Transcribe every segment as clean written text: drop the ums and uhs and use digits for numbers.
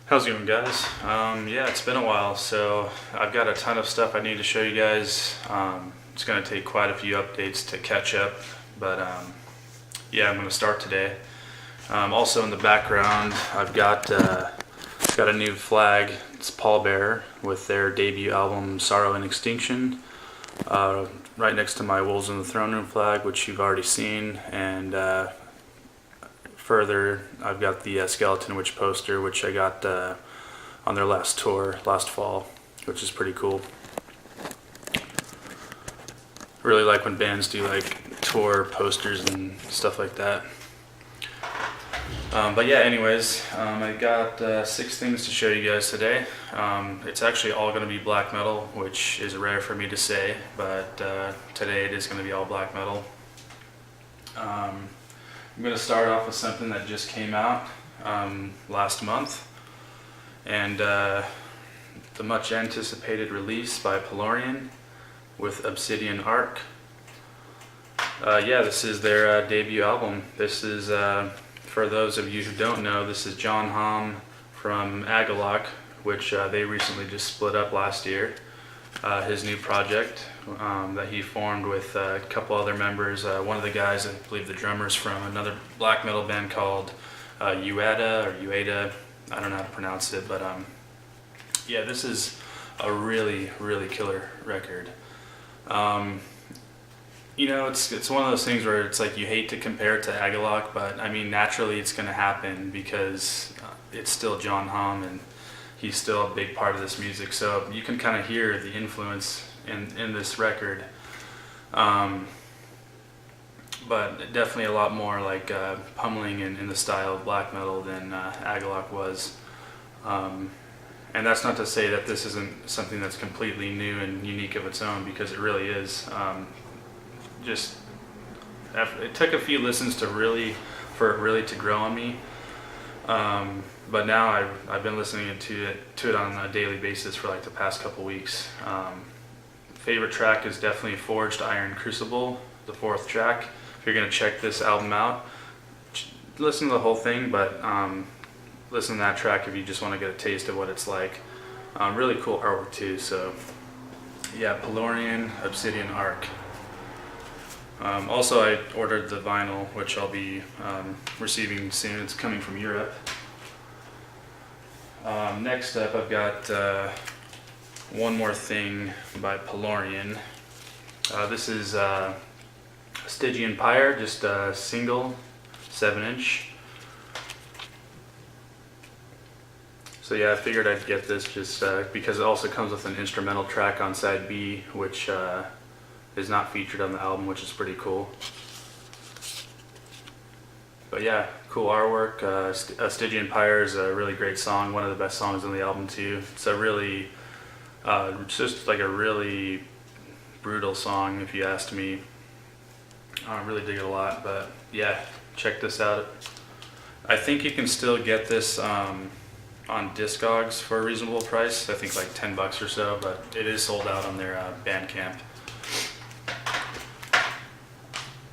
How's it going, guys? Yeah, it's been a while, so I've got a ton of stuff I need to show you guys. It's going to take quite a few updates to catch up, but yeah, I'm going to start today. Also in the background, I've got a new flag. It's Pallbearer with their debut album, Sorrow and Extinction. Right next to my Wolves in the Throne Room flag, which you've already seen, and further, I've got the Skeleton Witch poster, which I got on their last tour last fall, which is pretty cool. Really like when bands do like tour posters and stuff like that. But yeah, anyways, I got 6 things to show you guys today. It's actually all going to be black metal, which is rare for me to say, but today it is going to be all black metal. I'm going to start off with something that just came out last month, and the much anticipated release by Orion with Obsidian Arc. Yeah, this is their debut album. This is, for those of you who don't know, this is John Hamm from Agalloch, which they recently just split up last year. His new project that he formed with a couple other members. One of the guys, I believe the drummer's from another black metal band called Ueda. I don't know how to pronounce it, but yeah, this is a really, really killer record. You know, it's one of those things where it's like you hate to compare it to Agalloch, but I mean, naturally it's going to happen because it's still John Hamm and he's still a big part of this music, so you can kind of hear the influence in this record. But definitely a lot more like pummeling in the style of black metal than Agalloch was. And that's not to say that this isn't something that's completely new and unique of its own, because it really is. It took a few listens for it really to grow on me. But now I've been listening to it on a daily basis for like the past couple weeks. Favorite track is definitely Forged Iron Crucible, the 4th track. If you're gonna check this album out, listen to the whole thing, but listen to that track if you just want to get a taste of what it's like. Really cool artwork too. So yeah, Orion, Obsidian Arc. Also, I ordered the vinyl, which I'll be receiving soon. It's coming from Europe. Next up, I've got one more thing by Orion. This is Stygian Pyre, just a single, 7-inch. So yeah, I figured I'd get this just because it also comes with an instrumental track on side B, which is not featured on the album, which is pretty cool. But yeah, cool artwork. Stygian Pyre is a really great song, one of the best songs on the album too. It's a really, just like a really brutal song if you asked me. I really dig it a lot, but yeah, check this out. I think you can still get this on Discogs for a reasonable price. I think like $10 or so, but it is sold out on their Bandcamp.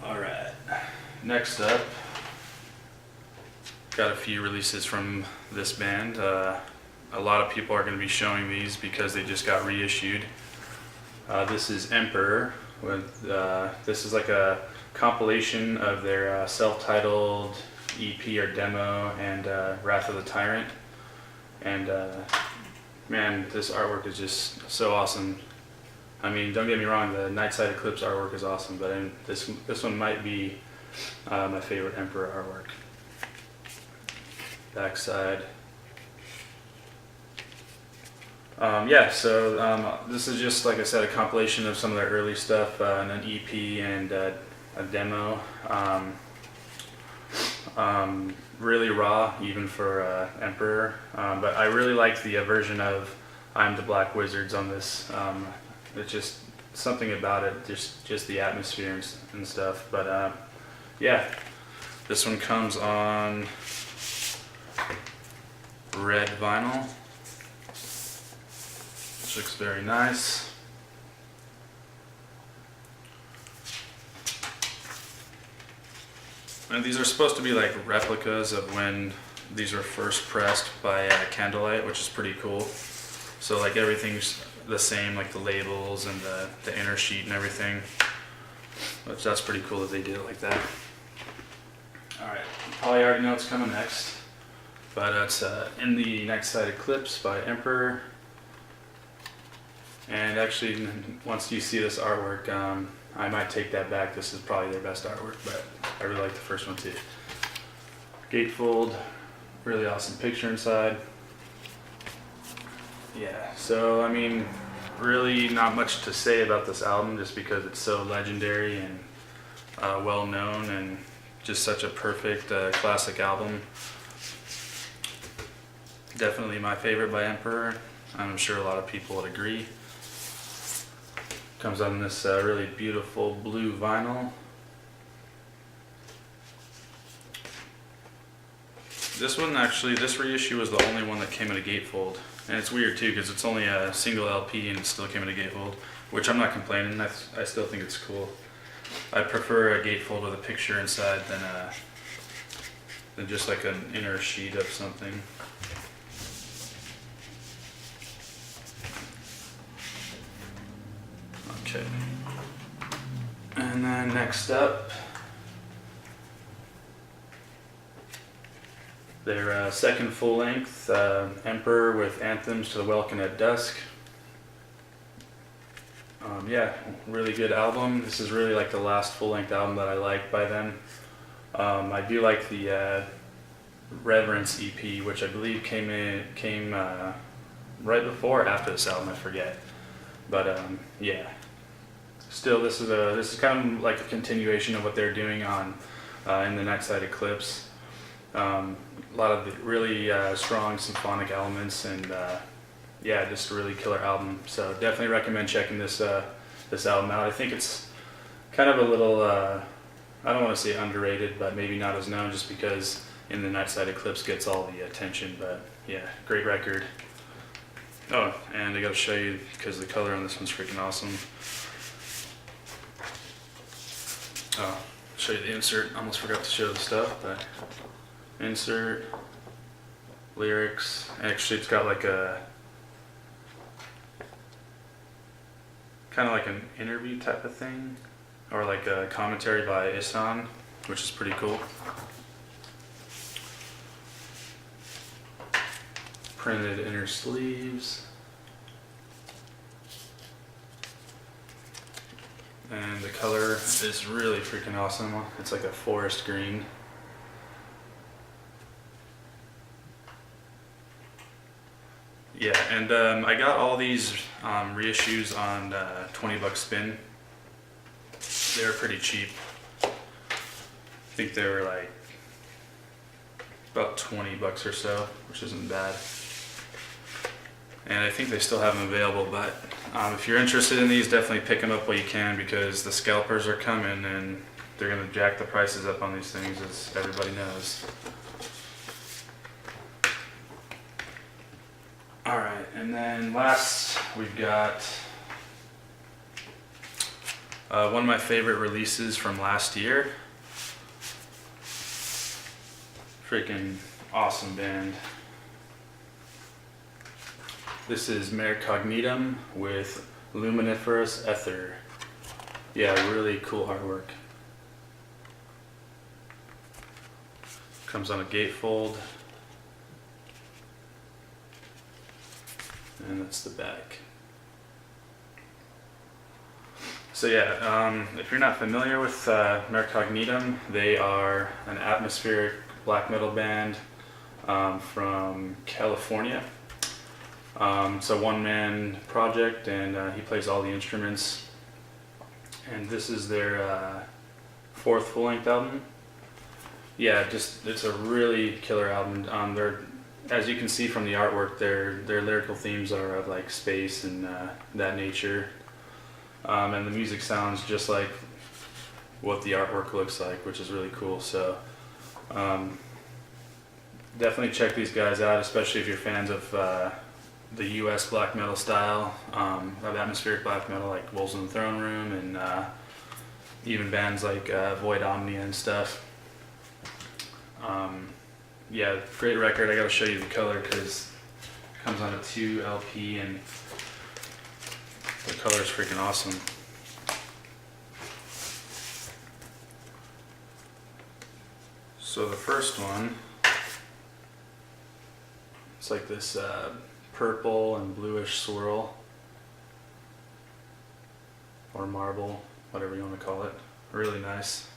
Alright, next up, got a few releases from this band. A lot of people are going to be showing these because they just got reissued. This is Emperor. This is like a compilation of their self-titled EP or demo and Wrath of the Tyrant. And man, this artwork is just so awesome. I mean, don't get me wrong, the Nightside Eclipse artwork is awesome, but this one might be my favorite Emperor artwork. Backside. Yeah, so this is just, like I said, a compilation of some of their early stuff, and an EP and a demo. Really raw, even for Emperor, but I really like the version of I'm the Black Wizards on this. It's just something about it, just the atmosphere and stuff. But yeah, this one comes on red vinyl, which looks very nice. And these are supposed to be like replicas of when these were first pressed by Candlelight, which is pretty cool. So like everything's the same, like the labels and the inner sheet and everything. Which that's pretty cool that they did it like that. Alright, you probably already know what's coming next. But it's In the Night Side Eclipse by Emperor. And actually, once you see this artwork, I might take that back. This is probably their best artwork, but I really like the first one too. Gatefold, really awesome picture inside. Yeah, so I mean, really not much to say about this album just because it's so legendary and well known and just such a perfect classic album. Definitely my favorite by Emperor. I'm sure a lot of people would agree. Comes on this really beautiful blue vinyl. This one actually, this reissue was the only one that came in a gatefold. And it's weird too because it's only a single LP and it still came in a gatefold, which I'm not complaining. I still think it's cool. I prefer a gatefold with a picture inside than just like an inner sheet of something. Okay. And then next up, their second full-length, Emperor with Anthems to the Welkin at Dusk. Yeah, really good album. This is really like the last full-length album that I like by them. I do like the Reverence EP, which I believe came right before or after this album, I forget. But yeah, still this is kind of like a continuation of what they're doing on In the Night Side Eclipse. A lot of the really strong symphonic elements and yeah, just a really killer album. So definitely recommend checking this album out. I think it's kind of a little, I don't want to say underrated, but maybe not as known just because In the Night Side Eclipse gets all the attention. But yeah, great record. Oh, and I gotta show you because the color on this one's freaking awesome. Oh, show you the insert. Almost forgot to show the stuff, but insert, lyrics. Actually, it's got like a kind of like an interview type of thing, or like a commentary by Ihsahn, which is pretty cool. Printed inner sleeves. And the color is really freaking awesome. It's like a forest green. Yeah, and I got all these reissues on $20 spin. They were pretty cheap. I think they were like about $20 or so, which isn't bad. And I think they still have them available, but if you're interested in these, definitely pick them up while you can because the scalpers are coming and they're going to jack the prices up on these things, as everybody knows. Alright, and then last we've got one of my favorite releases from last year. Freaking awesome band. This is Maracognitum with Luminiferous Ether. Yeah, really cool artwork. Comes on a gatefold. And that's the back. So yeah, if you're not familiar with Maracognitum, they are an atmospheric black metal band from California. It's a one-man project, and he plays all the instruments. And this is their fourth full-length album. Yeah, it's a really killer album. As you can see from the artwork, their lyrical themes are of like space and that nature. And the music sounds just like what the artwork looks like, which is really cool. So definitely check these guys out, especially if you're fans of the US black metal style, of atmospheric black metal like Wolves in the Throne Room and even bands like Void Omnia and stuff. yeah, great record. I gotta show you the color because it comes on a 2 LP and the color is freaking awesome. So the first one, it's like this purple and bluish swirl, or marble, whatever you want to call it. Really nice.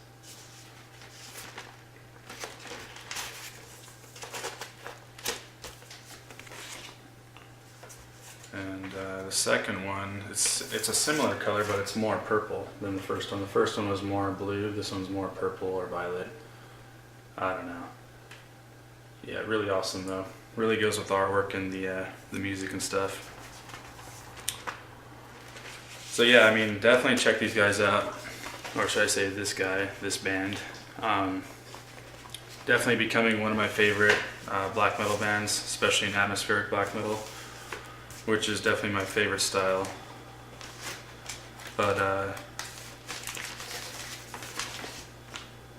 And the second one, it's a similar color, but it's more purple than the first one. The first one was more blue. This one's more purple or violet. I don't know. Yeah, really awesome though. Really goes with the artwork and the music and stuff. So yeah, I mean, definitely check these guys out, or should I say this guy, this band. Definitely becoming one of my favorite black metal bands, especially in atmospheric black metal, which is definitely my favorite style. But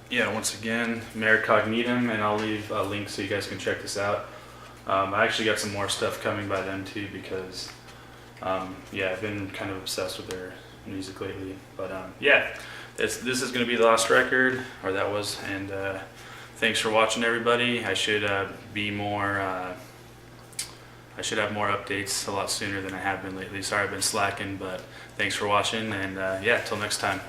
yeah, once again, Maracognitum, and I'll leave a link so you guys can check this out. I actually got some more stuff coming by them too because yeah, I've been kind of obsessed with their music lately. But yeah, this is going to be the last record, or that was, and thanks for watching, everybody. I should be more. I should have more updates a lot sooner than I have been lately. Sorry I've been slacking, but thanks for watching, and yeah, till next time.